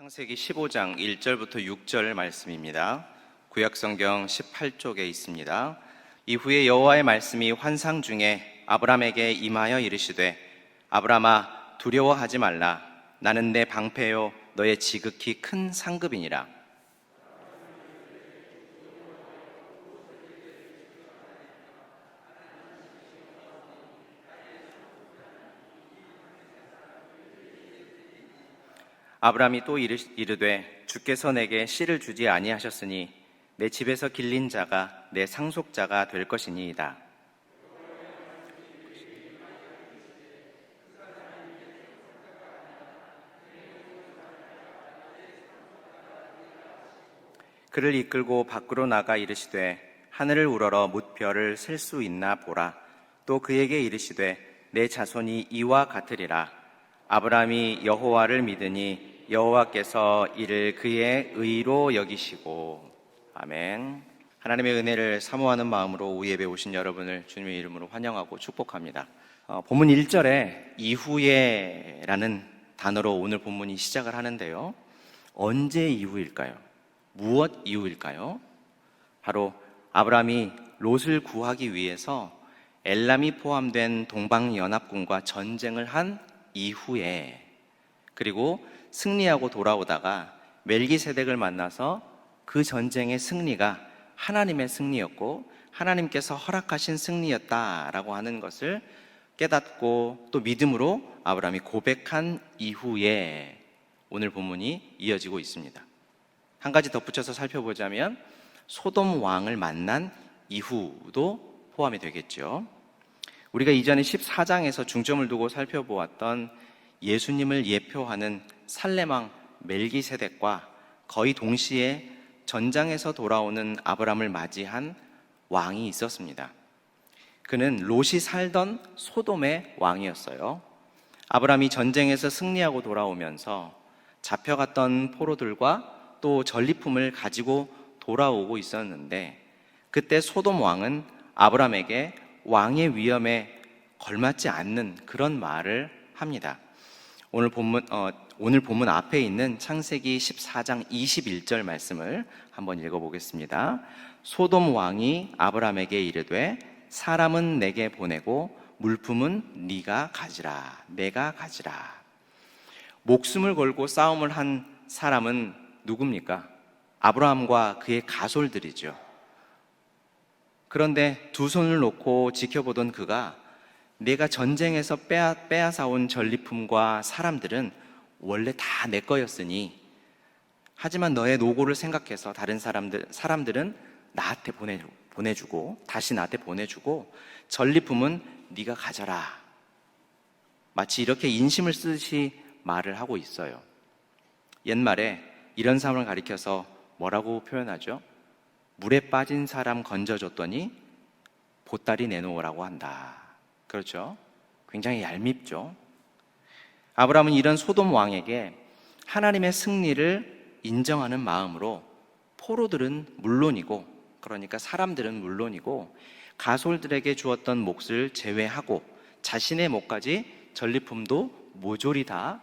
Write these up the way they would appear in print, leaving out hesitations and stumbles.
창세기 15장 1절부터 6절 말씀입니다. 구약성경 18쪽에 있습니다. 이후에 여호와의 말씀이 환상 중에 아브람에게 임하여 이르시되 아브람아 두려워하지 말라. 나는 내 방패요 너의 지극히 큰 상급이니라. 아브람이 또 이르되 주께서 내게 씨를 주지 아니하셨으니 내 집에서 길린 자가 내 상속자가 될 것이니이다. 그를 이끌고 밖으로 나가 이르시되 하늘을 우러러 뭇별을 셀 수 있나 보라. 또 그에게 이르시되 내 자손이 이와 같으리라. 아브람이 여호와를 믿으니 여호와께서 이를 그의 의로 여기시고. 아멘. 하나님의 은혜를 사모하는 마음으로 우예배 오신 여러분을 주님의 이름으로 환영하고 축복합니다. 본문 1절에 이후에 라는 단어로 오늘 본문이 시작을 하는데요, 언제 이후일까요? 무엇 이후일까요? 바로 아브람이 롯을 구하기 위해서 엘람이 포함된 동방연합군과 전쟁을 한 이후에, 그리고 승리하고 돌아오다가 멜기세덱을 만나서 그 전쟁의 승리가 하나님의 승리였고 하나님께서 허락하신 승리였다라고 하는 것을 깨닫고 또 믿음으로 아브람이 고백한 이후에 오늘 본문이 이어지고 있습니다. 한 가지 덧붙여서 살펴보자면 소돔 왕을 만난 이후도 포함이 되겠죠. 우리가 이전에 14장에서 중점을 두고 살펴보았던 예수님을 예표하는 살렘왕 멜기세덱과 거의 동시에 전장에서 돌아오는 아브람을 맞이한 왕이 있었습니다. 그는 롯이 살던 소돔의 왕이었어요. 아브람이 전쟁에서 승리하고 돌아오면서 잡혀갔던 포로들과 또 전리품을 가지고 돌아오고 있었는데, 그때 소돔 왕은 아브람에게 왕의 위엄에 걸맞지 않는 그런 말을 합니다. 오늘 본문 앞에 있는 창세기 14장 21절 말씀을 한번 읽어보겠습니다. 소돔 왕이 아브람에게 이르되 사람은 내게 보내고 물품은 네가 가지라. 내가 가지라. 목숨을 걸고 싸움을 한 사람은 누굽니까? 아브라함과 그의 가솔들이죠. 그런데 두 손을 놓고 지켜보던 그가 내가 전쟁에서 빼앗아온 전리품과 사람들은 원래 다 내 거였으니, 하지만 너의 노고를 생각해서 다른 사람들은 나한테 보내주고 다시 나한테 보내주고 전리품은 네가 가져라. 마치 이렇게 인심을 쓰듯이 말을 하고 있어요. 옛말에 이런 사람을 가리켜서 뭐라고 표현하죠? 물에 빠진 사람 건져줬더니 보따리 내놓으라고 한다. 그렇죠? 굉장히 얄밉죠. 아브라함은 이런 소돔 왕에게 하나님의 승리를 인정하는 마음으로 포로들은 물론이고, 그러니까 사람들은 물론이고 가솔들에게 주었던 몫을 제외하고 자신의 몫까지 전리품도 모조리 다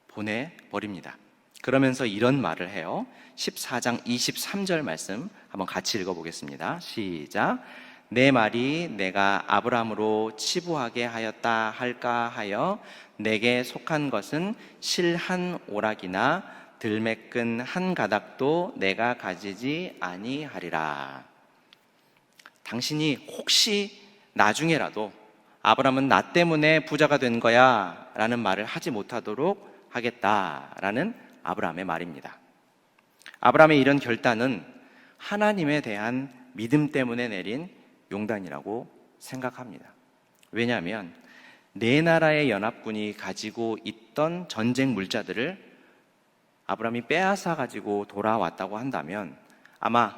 보내버립니다. 그러면서 이런 말을 해요. 14장 23절 말씀 한번 같이 읽어보겠습니다. 시작. 내 말이 내가 아브람으로 치부하게 하였다 할까 하여 내게 속한 것은 실 한 오락이나 들매끈 한 가닥도 내가 가지지 아니하리라. 당신이 혹시 나중에라도 아브람은 나 때문에 부자가 된 거야 라는 말을 하지 못하도록 하겠다라는 아브람의 말입니다. 아브람의 이런 결단은 하나님에 대한 믿음 때문에 내린 용단이라고 생각합니다. 왜냐하면 네 나라의 연합군이 가지고 있던 전쟁 물자들을 아브람이 빼앗아 가지고 돌아왔다고 한다면 아마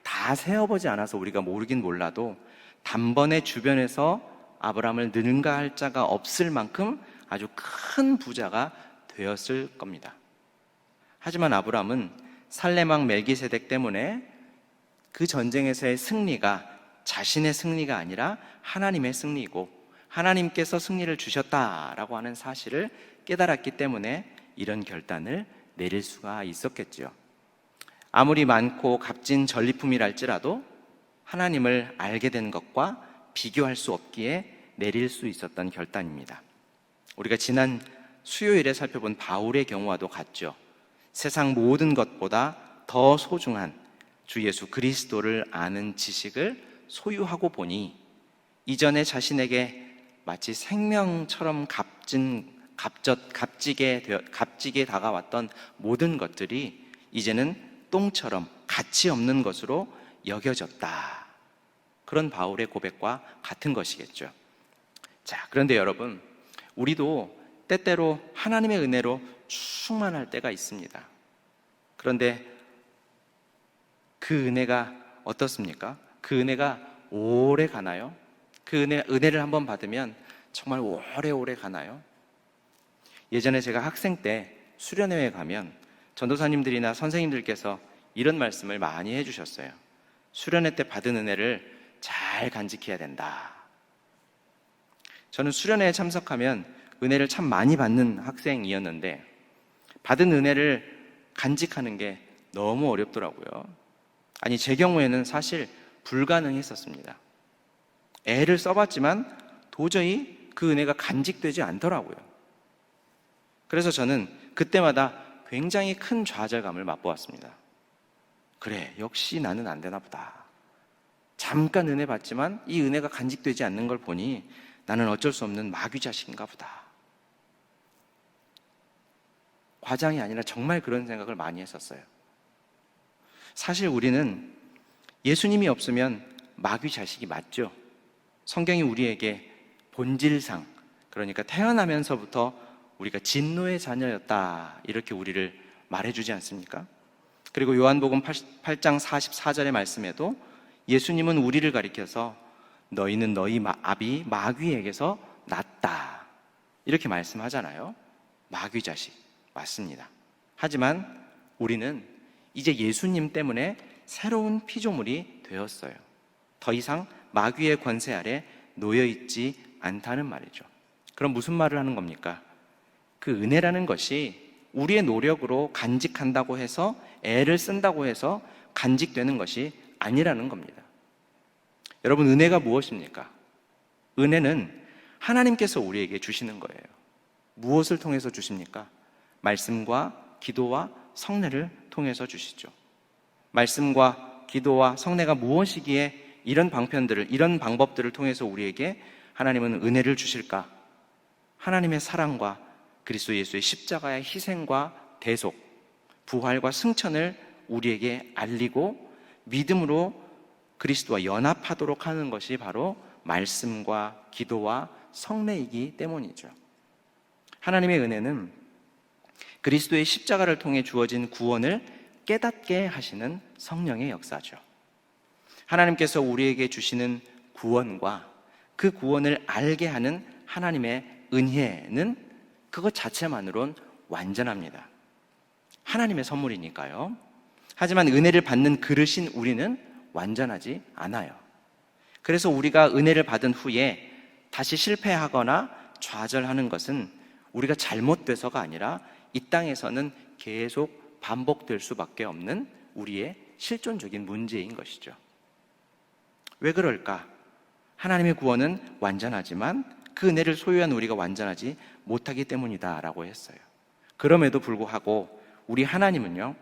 다 세어보지 않아서 우리가 모르긴 몰라도 단번에 주변에서 아브람을 능가할 자가 없을 만큼 아주 큰 부자가 되었을 겁니다. 하지만 아브람은 살렘왕 멜기세덱 때문에 그 전쟁에서의 승리가 자신의 승리가 아니라 하나님의 승리이고 하나님께서 승리를 주셨다라고 하는 사실을 깨달았기 때문에 이런 결단을 내릴 수가 있었겠지요. 아무리 많고 값진 전리품이랄지라도 하나님을 알게 된 것과 비교할 수 없기에 내릴 수 있었던 결단입니다. 우리가 지난 수요일에 살펴본 바울의 경우와도 같죠. 세상 모든 것보다 더 소중한 주 예수 그리스도를 아는 지식을 소유하고 보니 이전에 자신에게 마치 생명처럼 값지게 다가왔던 모든 것들이 이제는 똥처럼 가치 없는 것으로 여겨졌다. 그런 바울의 고백과 같은 것이겠죠. 자, 그런데 여러분, 우리도 때때로 하나님의 은혜로 충만할 때가 있습니다. 그런데 그 은혜가 어떻습니까? 그 은혜가 오래 가나요? 그 은혜를 한번 받으면 정말 오래오래 가나요? 예전에 제가 학생 때 수련회에 가면 전도사님들이나 선생님들께서 이런 말씀을 많이 해주셨어요. 수련회 때 받은 은혜를 잘 간직해야 된다. 저는 수련회에 참석하면 은혜를 참 많이 받는 학생이었는데 받은 은혜를 간직하는 게 너무 어렵더라고요. 아니, 제 경우에는 사실 불가능했었습니다. 애를 써봤지만 도저히 그 은혜가 간직되지 않더라고요. 그래서 저는 그때마다 굉장히 큰 좌절감을 맛보았습니다. 그래, 역시 나는 안 되나 보다. 잠깐 은혜 받지만 이 은혜가 간직되지 않는 걸 보니 나는 어쩔 수 없는 마귀 자식인가 보다. 과장이 아니라 정말 그런 생각을 많이 했었어요. 사실 우리는 예수님이 없으면 마귀 자식이 맞죠. 성경이 우리에게 본질상, 그러니까 태어나면서부터 우리가 진노의 자녀였다, 이렇게 우리를 말해주지 않습니까? 그리고 요한복음 8장 44절의 말씀에도 예수님은 우리를 가리켜서 너희는 너희 아비 마귀에게서 났다, 이렇게 말씀하잖아요. 마귀 자식 맞습니다. 하지만 우리는 이제 예수님 때문에 새로운 피조물이 되었어요. 더 이상 마귀의 권세 아래 놓여있지 않다는 말이죠. 그럼 무슨 말을 하는 겁니까? 그 은혜라는 것이 우리의 노력으로 간직한다고 해서, 애를 쓴다고 해서 간직되는 것이 아니라는 겁니다. 여러분, 은혜가 무엇입니까? 은혜는 하나님께서 우리에게 주시는 거예요. 무엇을 통해서 주십니까? 말씀과 기도와 성례를 통해서 주시죠. 말씀과 기도와 성례가 무엇이기에 이런 방법들을 통해서 우리에게 하나님은 은혜를 주실까? 하나님의 사랑과 그리스도 예수의 십자가의 희생과 대속, 부활과 승천을 우리에게 알리고 믿음으로 그리스도와 연합하도록 하는 것이 바로 말씀과 기도와 성례이기 때문이죠. 하나님의 은혜는 그리스도의 십자가를 통해 주어진 구원을 깨닫게 하시는 성령의 역사죠. 하나님께서 우리에게 주시는 구원과 그 구원을 알게 하는 하나님의 은혜는 그것 자체만으론 완전합니다. 하나님의 선물이니까요. 하지만 은혜를 받는 그릇인 우리는 완전하지 않아요. 그래서 우리가 은혜를 받은 후에 다시 실패하거나 좌절하는 것은 우리가 잘못돼서가 아니라 이 땅에서는 계속 반복될 수밖에 없는 우리의 실존적인 문제인 것이죠. 왜 그럴까? 하나님의 구원은 완전하지만 그 은혜를 소유한 우리가 완전하지 못하기 때문이다라고 했어요. 그럼에도 불구하고 우리 하나님은요,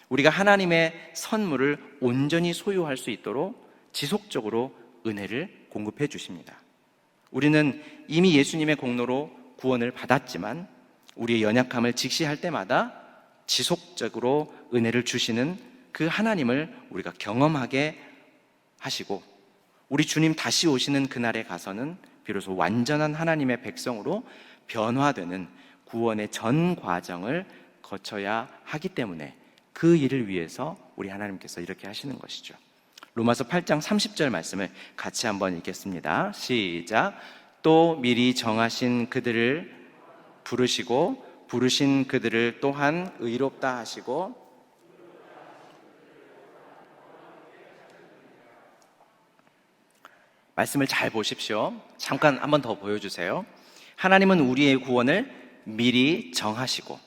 우리가 하나님의 선물을 온전히 소유할 수 있도록 지속적으로 은혜를 공급해 주십니다. 우리는 이미 예수님의 공로로 구원을 받았지만 우리의 연약함을 직시할 때마다 지속적으로 은혜를 주시는 그 하나님을 우리가 경험하게 하시고, 우리 주님 다시 오시는 그날에 가서는 비로소 완전한 하나님의 백성으로 변화되는 구원의 전 과정을 거쳐야 하기 때문에 그 일을 위해서 우리 하나님께서 이렇게 하시는 것이죠. 로마서 8장 30절 말씀을 같이 한번 읽겠습니다. 시작. 또 미리 정하신 그들을 부르시고 부르신 그들을 또한 의롭다 하시고, 말씀을 잘 보십시오. 잠깐 한번 더 보여주세요. 하나님은 우리의 구원을 미리 정하시고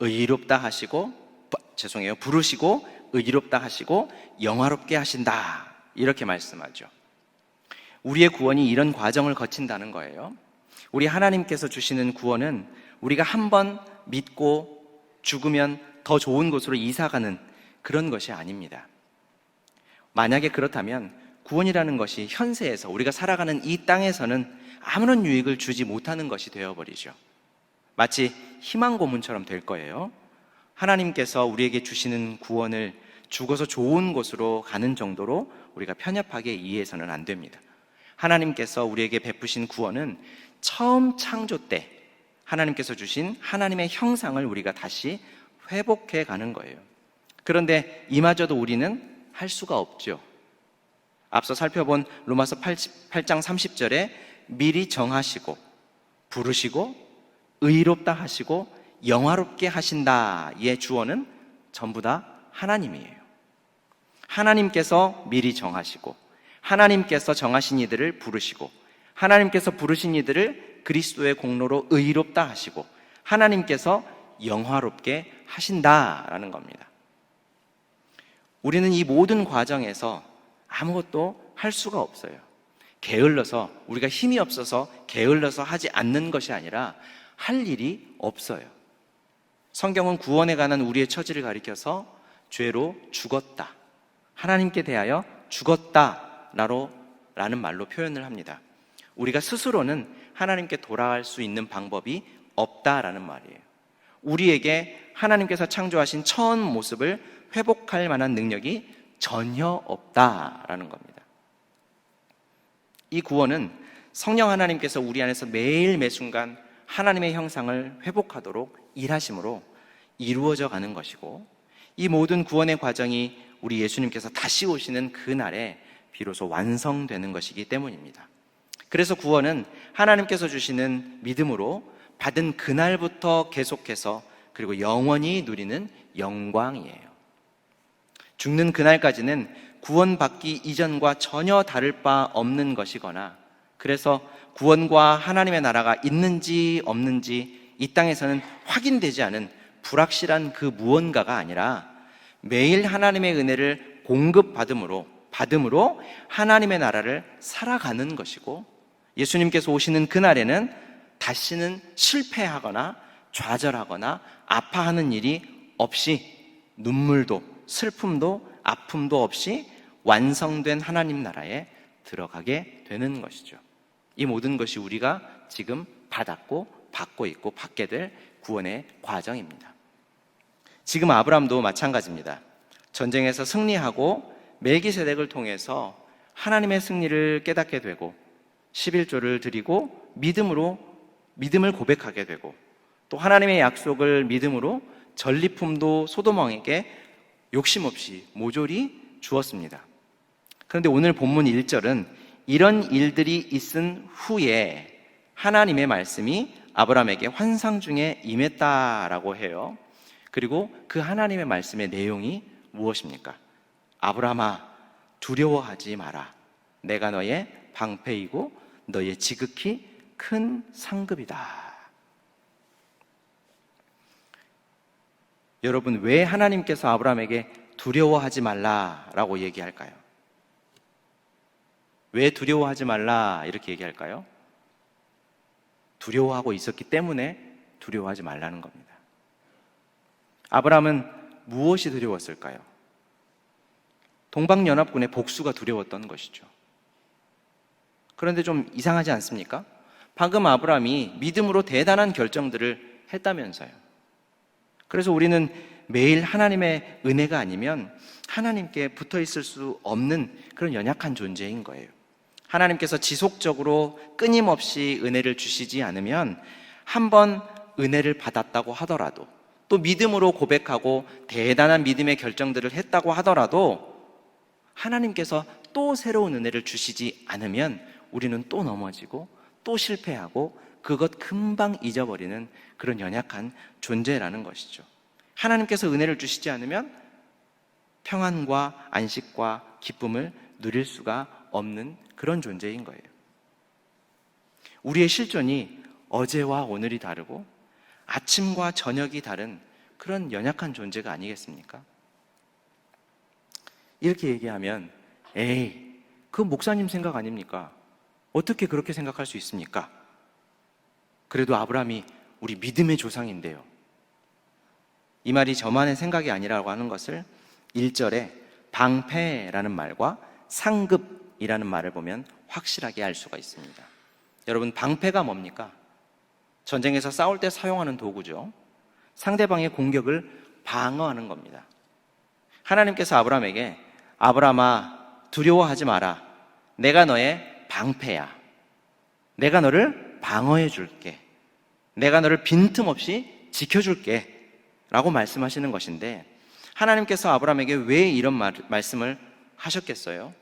의롭다 하시고, 부르시고 의롭다 하시고 영화롭게 하신다, 이렇게 말씀하죠. 우리의 구원이 이런 과정을 거친다는 거예요. 우리 하나님께서 주시는 구원은 우리가 한번 믿고 죽으면 더 좋은 곳으로 이사가는 그런 것이 아닙니다. 만약에 그렇다면 구원이라는 것이 현세에서 우리가 살아가는 이 땅에서는 아무런 유익을 주지 못하는 것이 되어버리죠. 마치 희망 고문처럼 될 거예요. 하나님께서 우리에게 주시는 구원을 죽어서 좋은 곳으로 가는 정도로 우리가 편협하게 이해해서는 안 됩니다. 하나님께서 우리에게 베푸신 구원은 처음 창조 때 하나님께서 주신 하나님의 형상을 우리가 다시 회복해 가는 거예요. 그런데 이마저도 우리는 할 수가 없죠. 앞서 살펴본 로마서 8장 30절에 미리 정하시고 부르시고 의롭다 하시고 영화롭게 하신다의 주어는 전부 다 하나님이에요. 하나님께서 미리 정하시고 하나님께서 정하신 이들을 부르시고 하나님께서 부르신 이들을 그리스도의 공로로 의롭다 하시고 하나님께서 영화롭게 하신다라는 겁니다. 우리는 이 모든 과정에서 아무것도 할 수가 없어요. 게을러서, 우리가 힘이 없어서 게을러서 하지 않는 것이 아니라 할 일이 없어요. 성경은 구원에 관한 우리의 처지를 가리켜서 죄로 죽었다, 하나님께 대하여 죽었다라는 말로 표현을 합니다. 우리가 스스로는 하나님께 돌아갈 수 있는 방법이 없다라는 말이에요. 우리에게 하나님께서 창조하신 처음 모습을 회복할 만한 능력이 전혀 없다라는 겁니다. 이 구원은 성령 하나님께서 우리 안에서 매일 매순간 하나님의 형상을 회복하도록 일하심으로 이루어져 가는 것이고, 이 모든 구원의 과정이 우리 예수님께서 다시 오시는 그날에 비로소 완성되는 것이기 때문입니다. 그래서 구원은 하나님께서 주시는 믿음으로 받은 그날부터 계속해서 그리고 영원히 누리는 영광이에요. 죽는 그날까지는 구원받기 이전과 전혀 다를 바 없는 것이거나, 그래서 구원과 하나님의 나라가 있는지 없는지 이 땅에서는 확인되지 않은 불확실한 그 무언가가 아니라 매일 하나님의 은혜를 공급받음으로 하나님의 나라를 살아가는 것이고, 예수님께서 오시는 그날에는 다시는 실패하거나 좌절하거나 아파하는 일이 없이, 눈물도 슬픔도 아픔도 없이 완성된 하나님 나라에 들어가게 되는 것이죠. 이 모든 것이 우리가 지금 받았고 받고 있고 받게 될 구원의 과정입니다. 지금 아브라함도 마찬가지입니다. 전쟁에서 승리하고 멜기세덱을 통해서 하나님의 승리를 깨닫게 되고 11조를 드리고 믿음을 고백하게 되고, 또 하나님의 약속을 믿음으로 전리품도 소돔 왕에게 욕심 없이 모조리 주었습니다. 그런데 오늘 본문 1절은 이런 일들이 있은 후에 하나님의 말씀이 아브라함에게 환상 중에 임했다라고 해요. 그리고 그 하나님의 말씀의 내용이 무엇입니까? 아브라함아, 두려워하지 마라. 내가 너의 방패이고 너의 지극히 큰 상급이다. 여러분, 왜 하나님께서 아브라함에게 두려워하지 말라라고 얘기할까요? 왜 두려워하지 말라 이렇게 얘기할까요? 두려워하고 있었기 때문에 두려워하지 말라는 겁니다. 아브라함은 무엇이 두려웠을까요? 동방연합군의 복수가 두려웠던 것이죠. 그런데 좀 이상하지 않습니까? 방금 아브라함이 믿음으로 대단한 결정들을 했다면서요. 그래서 우리는 매일 하나님의 은혜가 아니면 하나님께 붙어 있을 수 없는 그런 연약한 존재인 거예요. 하나님께서 지속적으로 끊임없이 은혜를 주시지 않으면 한번 은혜를 받았다고 하더라도, 또 믿음으로 고백하고 대단한 믿음의 결정들을 했다고 하더라도 하나님께서 또 새로운 은혜를 주시지 않으면 우리는 또 넘어지고 또 실패하고 그것 금방 잊어버리는 그런 연약한 존재라는 것이죠. 하나님께서 은혜를 주시지 않으면 평안과 안식과 기쁨을 누릴 수가 없는 그런 존재인 거예요. 우리의 실존이 어제와 오늘이 다르고 아침과 저녁이 다른 그런 연약한 존재가 아니겠습니까? 이렇게 얘기하면 에이, 그 목사님 생각 아닙니까? 어떻게 그렇게 생각할 수 있습니까? 그래도 아브라함이 우리 믿음의 조상인데요. 이 말이 저만의 생각이 아니라고 하는 것을 1절에 방패라는 말과 상급이라는 말을 보면 확실하게 알 수가 있습니다. 여러분, 방패가 뭡니까? 전쟁에서 싸울 때 사용하는 도구죠. 상대방의 공격을 방어하는 겁니다. 하나님께서 아브라함에게 아브라함아, 두려워하지 마라. 내가 너의 방패야. 내가 너를 방어해 줄게. 내가 너를 빈틈없이 지켜줄게. 라고 말씀하시는 것인데, 하나님께서 아브라함에게 왜 이런 말씀을 하셨겠어요?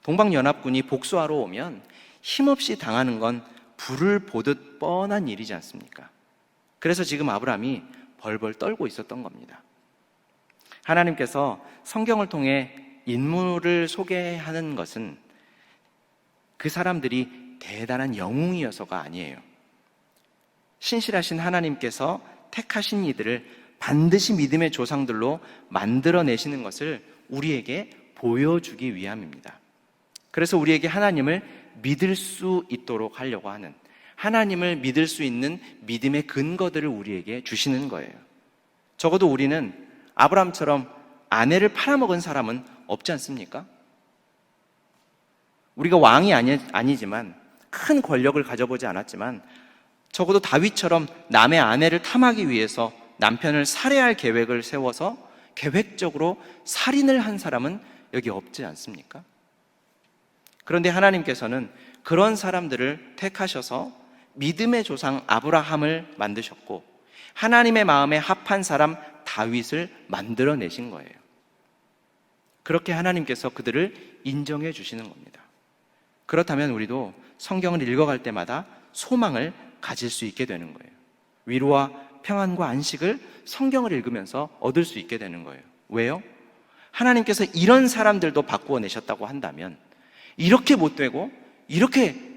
동방연합군이 복수하러 오면 힘없이 당하는 건 불을 보듯 뻔한 일이지 않습니까? 그래서 지금 아브라함이 벌벌 떨고 있었던 겁니다. 하나님께서 성경을 통해 인물을 소개하는 것은 그 사람들이 대단한 영웅이어서가 아니에요. 신실하신 하나님께서 택하신 이들을 반드시 믿음의 조상들로 만들어내시는 것을 우리에게 보여주기 위함입니다. 그래서 우리에게 하나님을 믿을 수 있도록 하려고 하는, 하나님을 믿을 수 있는 믿음의 근거들을 우리에게 주시는 거예요. 적어도 우리는 아브라함처럼 아내를 팔아먹은 사람은 없지 않습니까? 우리가 왕이 아니지만, 큰 권력을 가져보지 않았지만, 적어도 다윗처럼 남의 아내를 탐하기 위해서 남편을 살해할 계획을 세워서 계획적으로 살인을 한 사람은 여기 없지 않습니까? 그런데 하나님께서는 그런 사람들을 택하셔서 믿음의 조상 아브라함을 만드셨고, 하나님의 마음에 합한 사람 다윗을 만들어내신 거예요. 그렇게 하나님께서 그들을 인정해 주시는 겁니다. 그렇다면 우리도 성경을 읽어갈 때마다 소망을 가질 수 있게 되는 거예요. 위로와 평안과 안식을 성경을 읽으면서 얻을 수 있게 되는 거예요. 왜요? 하나님께서 이런 사람들도 바꾸어 내셨다고 한다면, 이렇게 못되고 이렇게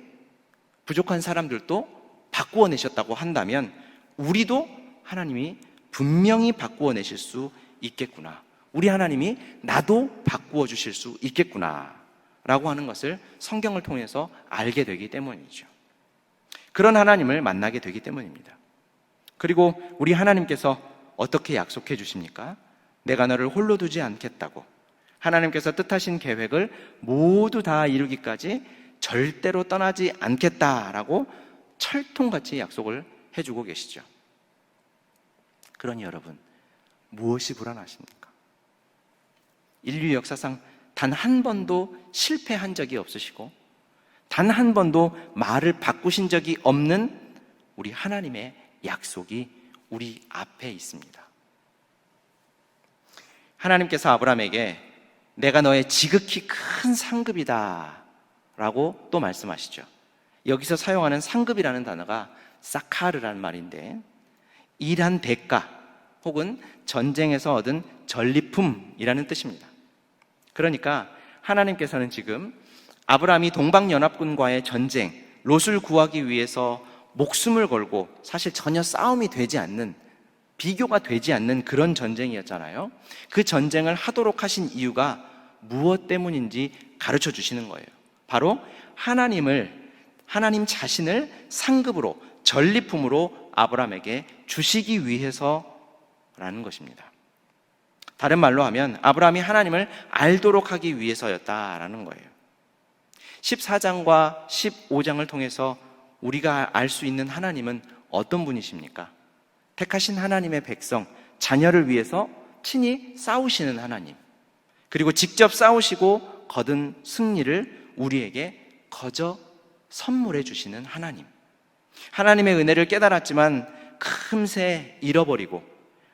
부족한 사람들도 바꾸어 내셨다고 한다면, 우리도 하나님이 분명히 바꾸어 내실 수 있겠구나, 우리 하나님이 나도 바꾸어 주실 수 있겠구나 라고 하는 것을 성경을 통해서 알게 되기 때문이죠. 그런 하나님을 만나게 되기 때문입니다. 그리고 우리 하나님께서 어떻게 약속해 주십니까? 내가 너를 홀로 두지 않겠다고, 하나님께서 뜻하신 계획을 모두 다 이루기까지 절대로 떠나지 않겠다라고 철통같이 약속을 해주고 계시죠. 그러니 여러분, 무엇이 불안하십니까? 인류 역사상 단 한 번도 실패한 적이 없으시고, 단 한 번도 말을 바꾸신 적이 없는 우리 하나님의 약속이 우리 앞에 있습니다. 하나님께서 아브라함에게 내가 너의 지극히 큰 상급이다 라고 또 말씀하시죠. 여기서 사용하는 상급이라는 단어가 사카르라는 말인데, 일한 대가 혹은 전쟁에서 얻은 전리품이라는 뜻입니다. 그러니까 하나님께서는 지금 아브라함이 동방연합군과의 전쟁, 롯을 구하기 위해서 목숨을 걸고, 사실 전혀 싸움이 되지 않는, 비교가 되지 않는 그런 전쟁이었잖아요. 그 전쟁을 하도록 하신 이유가 무엇 때문인지 가르쳐 주시는 거예요. 바로 하나님 자신을 상급으로, 전리품으로 아브라함에게 주시기 위해서라는 것입니다. 다른 말로 하면 아브라함이 하나님을 알도록 하기 위해서였다라는 거예요. 14장과 15장을 통해서 우리가 알 수 있는 하나님은 어떤 분이십니까? 택하신 하나님의 백성, 자녀를 위해서 친히 싸우시는 하나님, 그리고 직접 싸우시고 거둔 승리를 우리에게 거저 선물해 주시는 하나님. 하나님의 은혜를 깨달았지만 금세 잃어버리고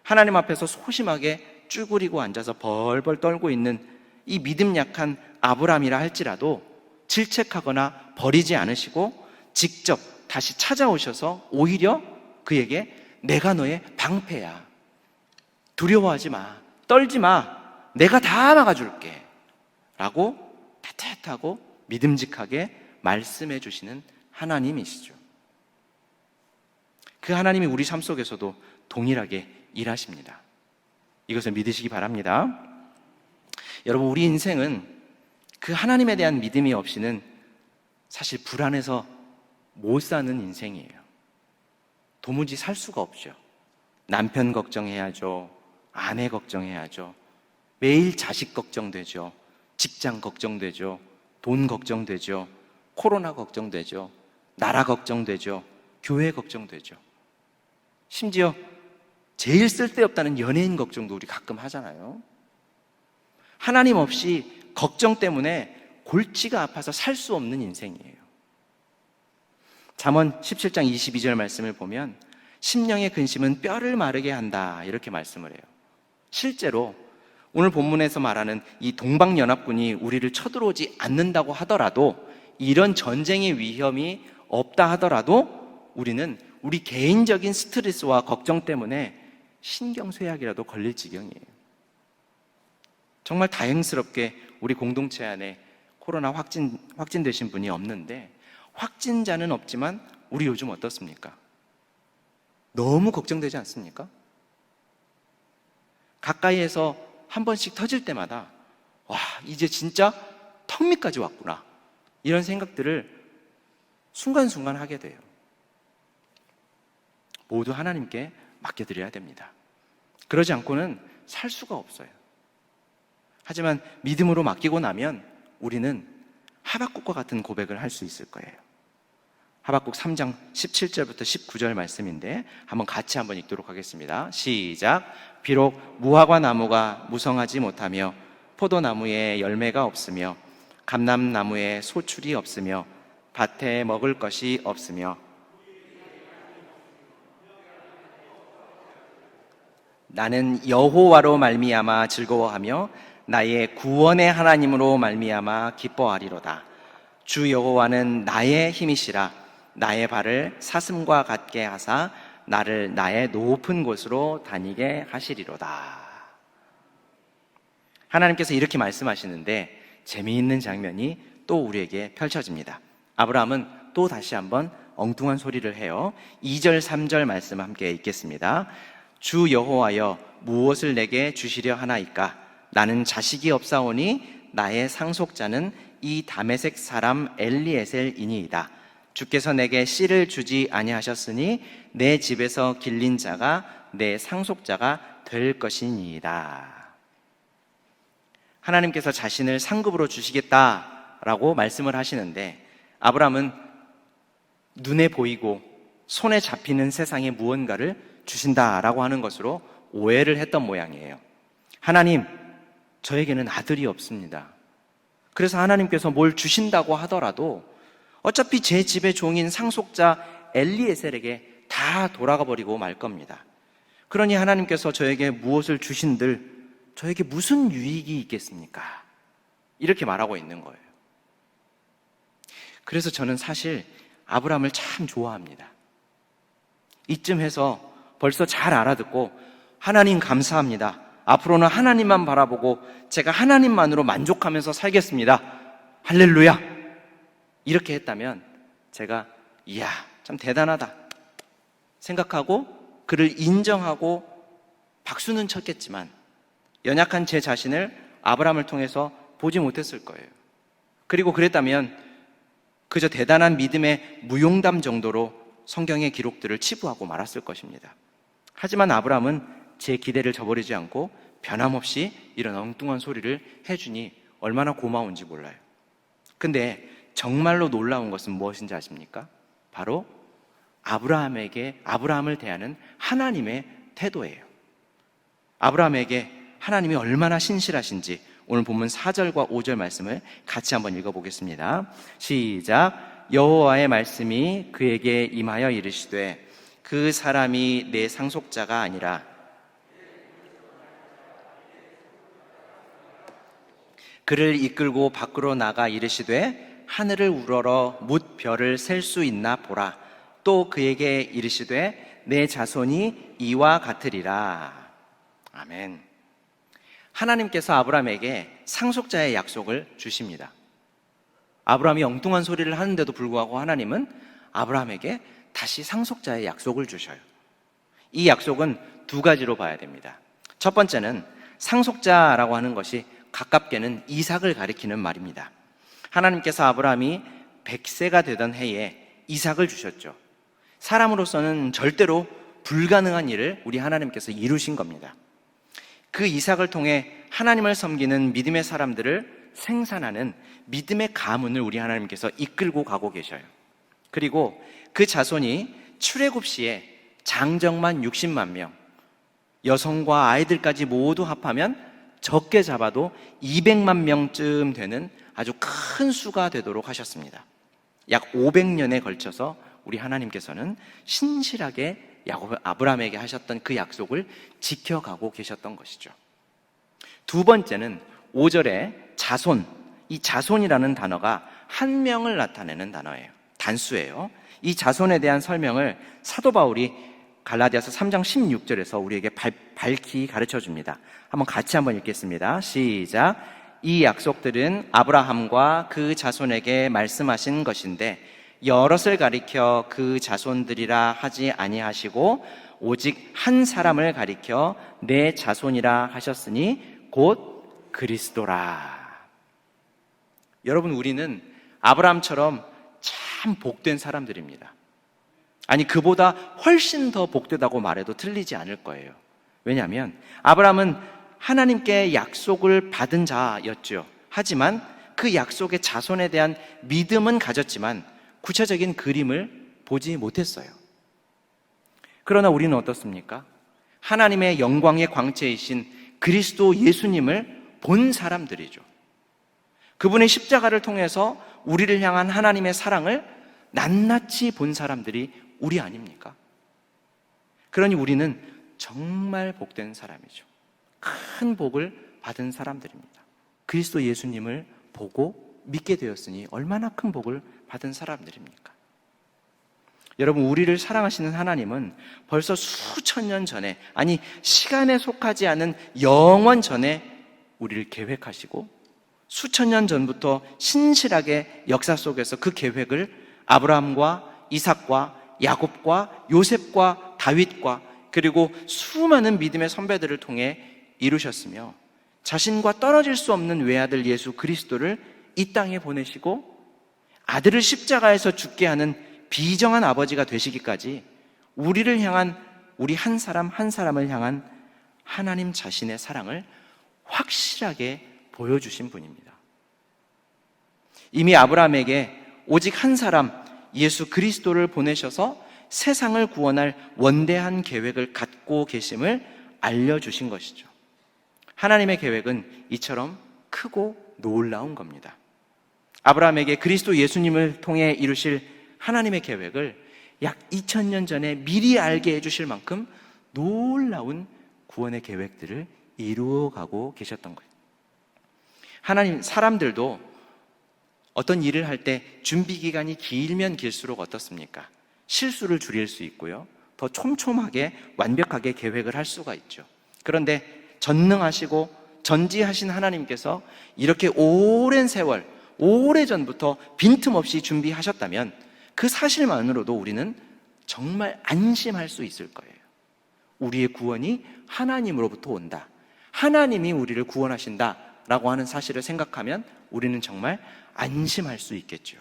하나님 앞에서 소심하게 쭈그리고 앉아서 벌벌 떨고 있는 이 믿음 약한 아브라함이라 할지라도 질책하거나 버리지 않으시고 직접 다시 찾아오셔서 오히려 그에게 내가 너의 방패야, 두려워하지 마, 떨지 마, 내가 다 막아줄게 라고 따뜻하고 믿음직하게 말씀해 주시는 하나님이시죠. 그 하나님이 우리 삶 속에서도 동일하게 일하십니다. 이것을 믿으시기 바랍니다. 여러분, 우리 인생은 그 하나님에 대한 믿음이 없이는 사실 불안해서 못 사는 인생이에요. 도무지 살 수가 없죠. 남편 걱정해야죠. 아내 걱정해야죠. 매일 자식 걱정되죠. 직장 걱정되죠. 돈 걱정되죠. 코로나 걱정되죠. 나라 걱정되죠. 교회 걱정되죠. 심지어 제일 쓸데없다는 연예인 걱정도 우리 가끔 하잖아요. 하나님 없이 걱정 때문에 골치가 아파서 살 수 없는 인생이에요. 잠언 17장 22절 말씀을 보면 심령의 근심은 뼈를 마르게 한다, 이렇게 말씀을 해요. 실제로 오늘 본문에서 말하는 이 동방연합군이 우리를 쳐들어오지 않는다고 하더라도, 이런 전쟁의 위험이 없다 하더라도 우리는 우리 개인적인 스트레스와 걱정 때문에 신경쇠약이라도 걸릴 지경이에요. 정말 다행스럽게 우리 공동체 안에 코로나 확진되신 분이 없는데, 확진자는 없지만 우리 요즘 어떻습니까? 너무 걱정되지 않습니까? 가까이에서 한 번씩 터질 때마다 와, 이제 진짜 턱 밑까지 왔구나, 이런 생각들을 순간순간 하게 돼요. 모두 하나님께 맡겨드려야 됩니다. 그러지 않고는 살 수가 없어요. 하지만 믿음으로 맡기고 나면 우리는 하박국과 같은 고백을 할 수 있을 거예요. 하박국 3장 17절부터 19절 말씀인데 한번 같이 한번 읽도록 하겠습니다. 시작. 비록 무화과 나무가 무성하지 못하며 포도나무에 열매가 없으며 감람나무에 소출이 없으며 밭에 먹을 것이 없으며 나는 여호와로 말미암아 즐거워하며 나의 구원의 하나님으로 말미암아 기뻐하리로다. 주 여호와는 나의 힘이시라. 나의 발을 사슴과 같게 하사 나를 나의 높은 곳으로 다니게 하시리로다. 하나님께서 이렇게 말씀하시는데 재미있는 장면이 또 우리에게 펼쳐집니다. 아브라함은 또 다시 한번 엉뚱한 소리를 해요. 2절 3절 말씀 함께 읽겠습니다. 주 여호와여, 무엇을 내게 주시려 하나이까? 나는 자식이 없사오니 나의 상속자는 이 다메섹 사람 엘리에셀이니이다. 주께서 내게 씨를 주지 아니하셨으니 내 집에서 길린 자가 내 상속자가 될 것이니이다. 하나님께서 자신을 상급으로 주시겠다라고 말씀을 하시는데, 아브라함은 눈에 보이고 손에 잡히는 세상에 무언가를 주신다라고 하는 것으로 오해를 했던 모양이에요. 하나님, 저에게는 아들이 없습니다. 그래서 하나님께서 뭘 주신다고 하더라도 어차피 제 집의 종인 상속자 엘리에셀에게 다 돌아가 버리고 말 겁니다. 그러니 하나님께서 저에게 무엇을 주신들 저에게 무슨 유익이 있겠습니까? 이렇게 말하고 있는 거예요. 그래서 저는 사실 아브라함을 참 좋아합니다. 이쯤 해서 벌써 잘 알아듣고 하나님 감사합니다. 앞으로는 하나님만 바라보고 제가 하나님만으로 만족하면서 살겠습니다. 할렐루야! 이렇게 했다면 제가 이야, 참 대단하다 생각하고 그를 인정하고 박수는 쳤겠지만 연약한 제 자신을 아브라함을 통해서 보지 못했을 거예요. 그리고 그랬다면 그저 대단한 믿음의 무용담 정도로 성경의 기록들을 치부하고 말았을 것입니다. 하지만 아브라함은 제 기대를 저버리지 않고 변함없이 이런 엉뚱한 소리를 해주니 얼마나 고마운지 몰라요. 근데 정말로 놀라운 것은 무엇인지 아십니까? 바로 아브라함을 대하는 하나님의 태도예요. 아브라함에게 하나님이 얼마나 신실하신지 오늘 본문 4절과 5절 말씀을 같이 한번 읽어보겠습니다. 시작. 여호와의 말씀이 그에게 임하여 이르시되 그 사람이 내 상속자가 아니라 그를 이끌고 밖으로 나가 이르시되 하늘을 우러러 뭇 별을 셀 수 있나 보라. 또 그에게 이르시되 내 자손이 이와 같으리라. 아멘. 하나님께서 아브라함에게 상속자의 약속을 주십니다. 아브라함이 엉뚱한 소리를 하는데도 불구하고 하나님은 아브라함에게 다시 상속자의 약속을 주셔요. 이 약속은 두 가지로 봐야 됩니다. 첫 번째는 상속자라고 하는 것이 가깝게는 이삭을 가리키는 말입니다. 하나님께서 아브라함이 100세가 되던 해에 이삭을 주셨죠. 사람으로서는 절대로 불가능한 일을 우리 하나님께서 이루신 겁니다. 그 이삭을 통해 하나님을 섬기는 믿음의 사람들을 생산하는 믿음의 가문을 우리 하나님께서 이끌고 가고 계셔요. 그리고 그 자손이 출애굽 시에 장정만 60만 명, 여성과 아이들까지 모두 합하면 적게 잡아도 200만 명쯤 되는 아주 큰 수가 되도록 하셨습니다. 약 500년에 걸쳐서 우리 하나님께서는 신실하게 아브라함에게 하셨던 그 약속을 지켜가고 계셨던 것이죠. 두 번째는 5절에 자손, 이 자손이라는 단어가 한 명을 나타내는 단어예요. 단수예요. 이 자손에 대한 설명을 사도 바울이 갈라디아서 3장 16절에서 우리에게 밝히 가르쳐 줍니다. 같이 한번 읽겠습니다. 시작. 이 약속들은 아브라함과 그 자손에게 말씀하신 것인데 여럿을 가리켜 그 자손들이라 하지 아니하시고 오직 한 사람을 가리켜 내 자손이라 하셨으니 곧 그리스도라. 여러분, 우리는 아브라함처럼 참 복된 사람들입니다. 아니, 그보다 훨씬 더 복되다고 말해도 틀리지 않을 거예요. 왜냐하면 아브라함은 하나님께 약속을 받은 자였죠. 하지만 그 약속의 자손에 대한 믿음은 가졌지만 구체적인 그림을 보지 못했어요. 그러나 우리는 어떻습니까? 하나님의 영광의 광채이신 그리스도 예수님을 본 사람들이죠. 그분의 십자가를 통해서 우리를 향한 하나님의 사랑을 낱낱이 본 사람들이 우리 아닙니까? 그러니 우리는 정말 복된 사람이죠. 큰 복을 받은 사람들입니다. 그리스도 예수님을 보고 믿게 되었으니 얼마나 큰 복을 받은 사람들입니까? 여러분, 우리를 사랑하시는 하나님은 벌써 수천 년 전에, 아니 시간에 속하지 않은 영원 전에 우리를 계획하시고 수천 년 전부터 신실하게 역사 속에서 그 계획을 아브라함과 이삭과 야곱과 요셉과 다윗과 그리고 수많은 믿음의 선배들을 통해 이루셨으며 자신과 떨어질 수 없는 외아들 예수 그리스도를 이 땅에 보내시고 아들을 십자가에서 죽게 하는 비정한 아버지가 되시기까지 우리를 향한, 우리 한 사람 한 사람을 향한 하나님 자신의 사랑을 확실하게 보여주신 분입니다. 이미 아브라함에게 오직 한 사람 예수 그리스도를 보내셔서 세상을 구원할 원대한 계획을 갖고 계심을 알려주신 것이죠. 하나님의 계획은 이처럼 크고 놀라운 겁니다. 아브라함에게 그리스도 예수님을 통해 이루실 하나님의 계획을 약 2000년 전에 미리 알게 해주실 만큼 놀라운 구원의 계획들을 이루어가고 계셨던 거예요. 하나님, 사람들도 어떤 일을 할 때 준비 기간이 길면 길수록 어떻습니까? 실수를 줄일 수 있고요. 더 촘촘하게 완벽하게 계획을 할 수가 있죠. 그런데 전능하시고 전지하신 하나님께서 이렇게 오랜 세월, 오래전부터 빈틈없이 준비하셨다면 그 사실만으로도 우리는 정말 안심할 수 있을 거예요. 우리의 구원이 하나님으로부터 온다. 하나님이 우리를 구원하신다 라고 하는 사실을 생각하면 우리는 정말 안심할 수 있겠죠.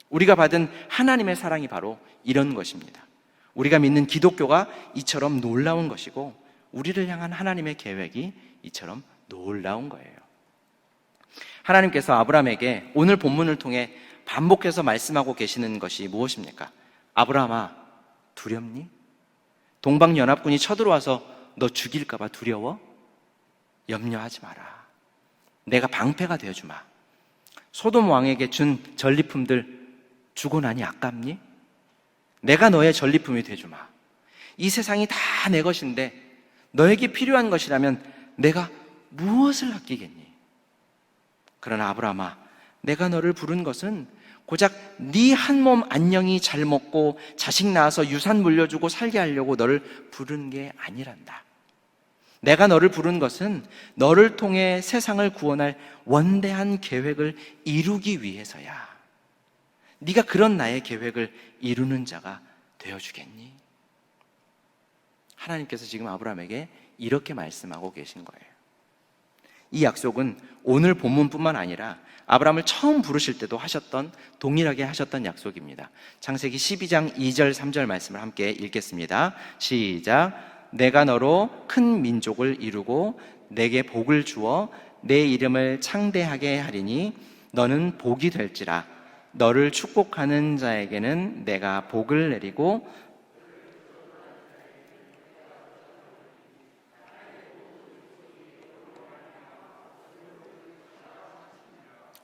우리가 받은 하나님의 사랑이 바로 이런 것입니다. 우리가 믿는 기독교가 이처럼 놀라운 것이고 우리를 향한 하나님의 계획이 이처럼 놀라운 거예요. 하나님께서 아브라함에게 오늘 본문을 통해 반복해서 말씀하고 계시는 것이 무엇입니까? 아브라함아, 두렵니? 동방연합군이 쳐들어와서 너 죽일까 봐 두려워? 염려하지 마라. 내가 방패가 되어주마. 소돔 왕에게 준 전리품들 주고 나니 아깝니? 내가 너의 전리품이 되어주마. 이 세상이 다 내 것인데 너에게 필요한 것이라면 내가 무엇을 아끼겠니? 그러나 아브라함아, 내가 너를 부른 것은 고작 네 한 몸 안녕히 잘 먹고 자식 낳아서 유산 물려주고 살게 하려고 너를 부른 게 아니란다. 내가 너를 부른 것은 너를 통해 세상을 구원할 원대한 계획을 이루기 위해서야. 네가 그런 나의 계획을 이루는 자가 되어주겠니? 하나님께서 지금 아브라함에게 이렇게 말씀하고 계신 거예요. 이 약속은 오늘 본문뿐만 아니라 아브라함을 처음 부르실 때도 동일하게 하셨던 약속입니다. 창세기 12장 2절 3절 말씀을 함께 읽겠습니다. 시작. 내가 너로 큰 민족을 이루고 내게 복을 주어 내 이름을 창대하게 하리니 너는 복이 될지라. 너를 축복하는 자에게는 내가 복을 내리고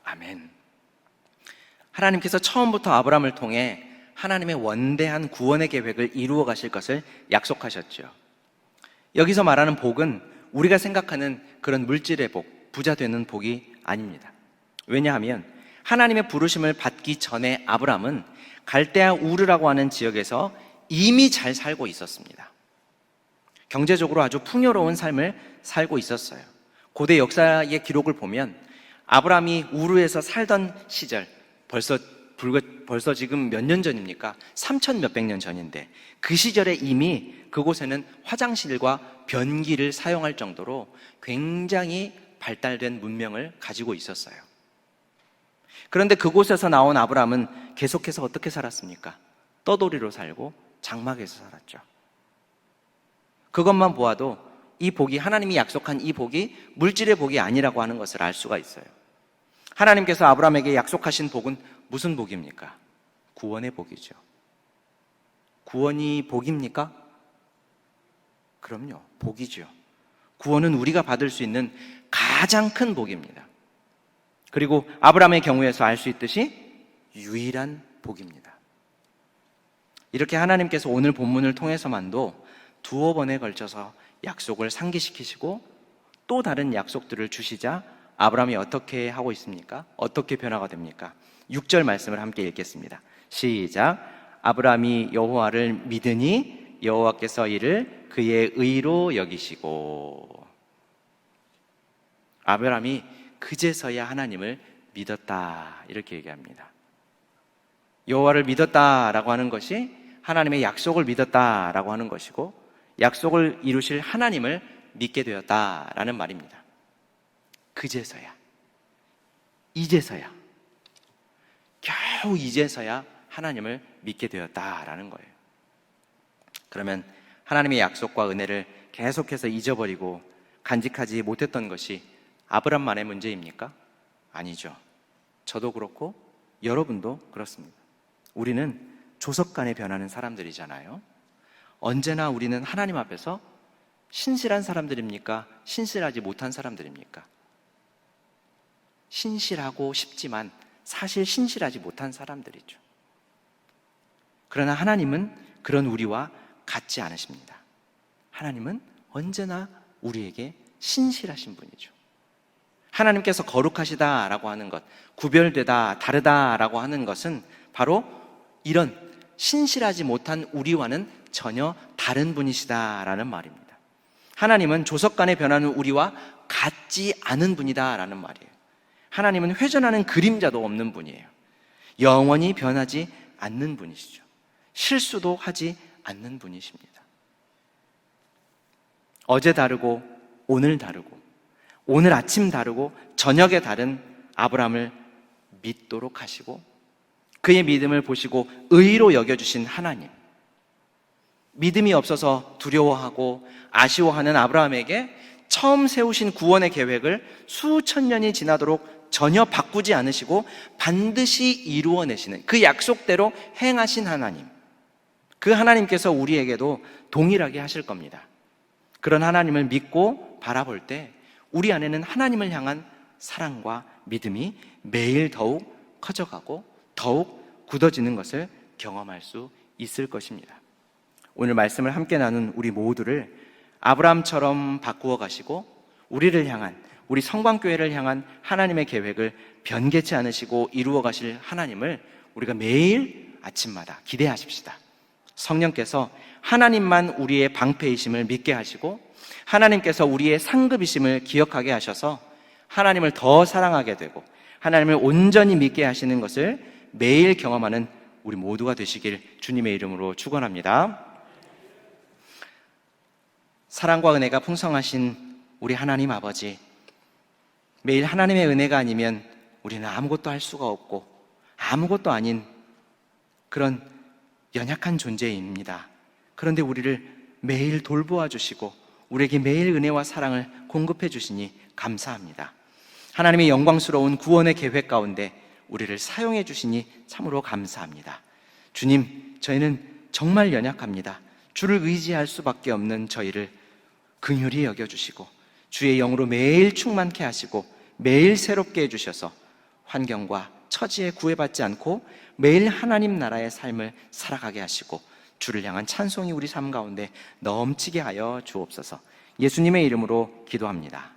아멘. 하나님께서 처음부터 아브라함을 통해 하나님의 원대한 구원의 계획을 이루어 가실 것을 약속하셨죠. 여기서 말하는 복은 우리가 생각하는 그런 물질의 복, 부자 되는 복이 아닙니다. 왜냐하면 하나님의 부르심을 받기 전에 아브라함은 갈대아 우르라고 하는 지역에서 이미 잘 살고 있었습니다. 경제적으로 아주 풍요로운 삶을 살고 있었어요. 고대 역사의 기록을 보면 아브라함이 우르에서 살던 시절, 벌써 지금 몇 년 전입니까? 3천 몇백 년 전인데 그 시절에 이미 그곳에는 화장실과 변기를 사용할 정도로 굉장히 발달된 문명을 가지고 있었어요. 그런데 그곳에서 나온 아브라함은 계속해서 어떻게 살았습니까? 떠돌이로 살고 장막에서 살았죠. 그것만 보아도 이 복이, 하나님이 약속한 이 복이 물질의 복이 아니라고 하는 것을 알 수가 있어요. 하나님께서 아브라함에게 약속하신 복은 무슨 복입니까? 구원의 복이죠. 구원이 복입니까? 그럼요, 복이죠. 구원은 우리가 받을 수 있는 가장 큰 복입니다. 그리고 아브라함의 경우에서 알 수 있듯이 유일한 복입니다. 이렇게 하나님께서 오늘 본문을 통해서만도 두어 번에 걸쳐서 약속을 상기시키시고 또 다른 약속들을 주시자 아브라함이 어떻게 하고 있습니까? 어떻게 변화가 됩니까? 6절 말씀을 함께 읽겠습니다. 시작. 아브라함이 여호와를 믿으니 여호와께서 이를 그의 의로 여기시고. 아브라함이 그제서야 하나님을 믿었다, 이렇게 얘기합니다. 여호와를 믿었다라고 하는 것이 하나님의 약속을 믿었다라고 하는 것이고, 약속을 이루실 하나님을 믿게 되었다라는 말입니다. 그제서야, 이제서야, 겨우 이제서야 하나님을 믿게 되었다라는 거예요. 그러면 하나님의 약속과 은혜를 계속해서 잊어버리고 간직하지 못했던 것이 아브라함만의 문제입니까? 아니죠. 저도 그렇고 여러분도 그렇습니다. 우리는 조석간에 변하는 사람들이잖아요. 언제나 우리는 하나님 앞에서 신실한 사람들입니까? 신실하지 못한 사람들입니까? 신실하고 싶지만 사실 신실하지 못한 사람들이죠. 그러나 하나님은 그런 우리와 같지 않으십니다. 하나님은 언제나 우리에게 신실하신 분이죠. 하나님께서 거룩하시다라고 하는 것, 구별되다, 다르다라고 하는 것은 바로 이런 신실하지 못한 우리와는 전혀 다른 분이시다라는 말입니다. 하나님은 조석간에 변하는 우리와 같지 않은 분이다라는 말이에요. 하나님은 회전하는 그림자도 없는 분이에요. 영원히 변하지 않는 분이시죠. 실수도 하지 않는 분이십니다. 어제 다르고 오늘 다르고 오늘 아침 다르고 저녁에 다른 아브라함을 믿도록 하시고 그의 믿음을 보시고 의로 여겨주신 하나님, 믿음이 없어서 두려워하고 아쉬워하는 아브라함에게 처음 세우신 구원의 계획을 수천 년이 지나도록 전혀 바꾸지 않으시고 반드시 이루어내시는 그 약속대로 행하신 하나님, 그 하나님께서 우리에게도 동일하게 하실 겁니다. 그런 하나님을 믿고 바라볼 때 우리 안에는 하나님을 향한 사랑과 믿음이 매일 더욱 커져가고 더욱 굳어지는 것을 경험할 수 있을 것입니다. 오늘 말씀을 함께 나눈 우리 모두를 아브라함처럼 바꾸어 가시고 우리를 향한, 우리 성광교회를 향한 하나님의 계획을 변개치 않으시고 이루어 가실 하나님을 우리가 매일 아침마다 기대하십시다. 성령께서 하나님만 우리의 방패이심을 믿게 하시고 하나님께서 우리의 상급이심을 기억하게 하셔서 하나님을 더 사랑하게 되고 하나님을 온전히 믿게 하시는 것을 매일 경험하는 우리 모두가 되시길 주님의 이름으로 축원합니다. 사랑과 은혜가 풍성하신 우리 하나님 아버지, 매일 하나님의 은혜가 아니면 우리는 아무것도 할 수가 없고 아무것도 아닌 그런 연약한 존재입니다. 그런데 우리를 매일 돌보아 주시고 우리에게 매일 은혜와 사랑을 공급해 주시니 감사합니다. 하나님의 영광스러운 구원의 계획 가운데 우리를 사용해 주시니 참으로 감사합니다. 주님, 저희는 정말 연약합니다. 주를 의지할 수밖에 없는 저희를 긍휼히 여겨주시고 주의 영으로 매일 충만케 하시고 매일 새롭게 해주셔서 환경과 처지에 구애받지 않고 매일 하나님 나라의 삶을 살아가게 하시고 주를 향한 찬송이 우리 삶 가운데 넘치게 하여 주옵소서. 예수님의 이름으로 기도합니다.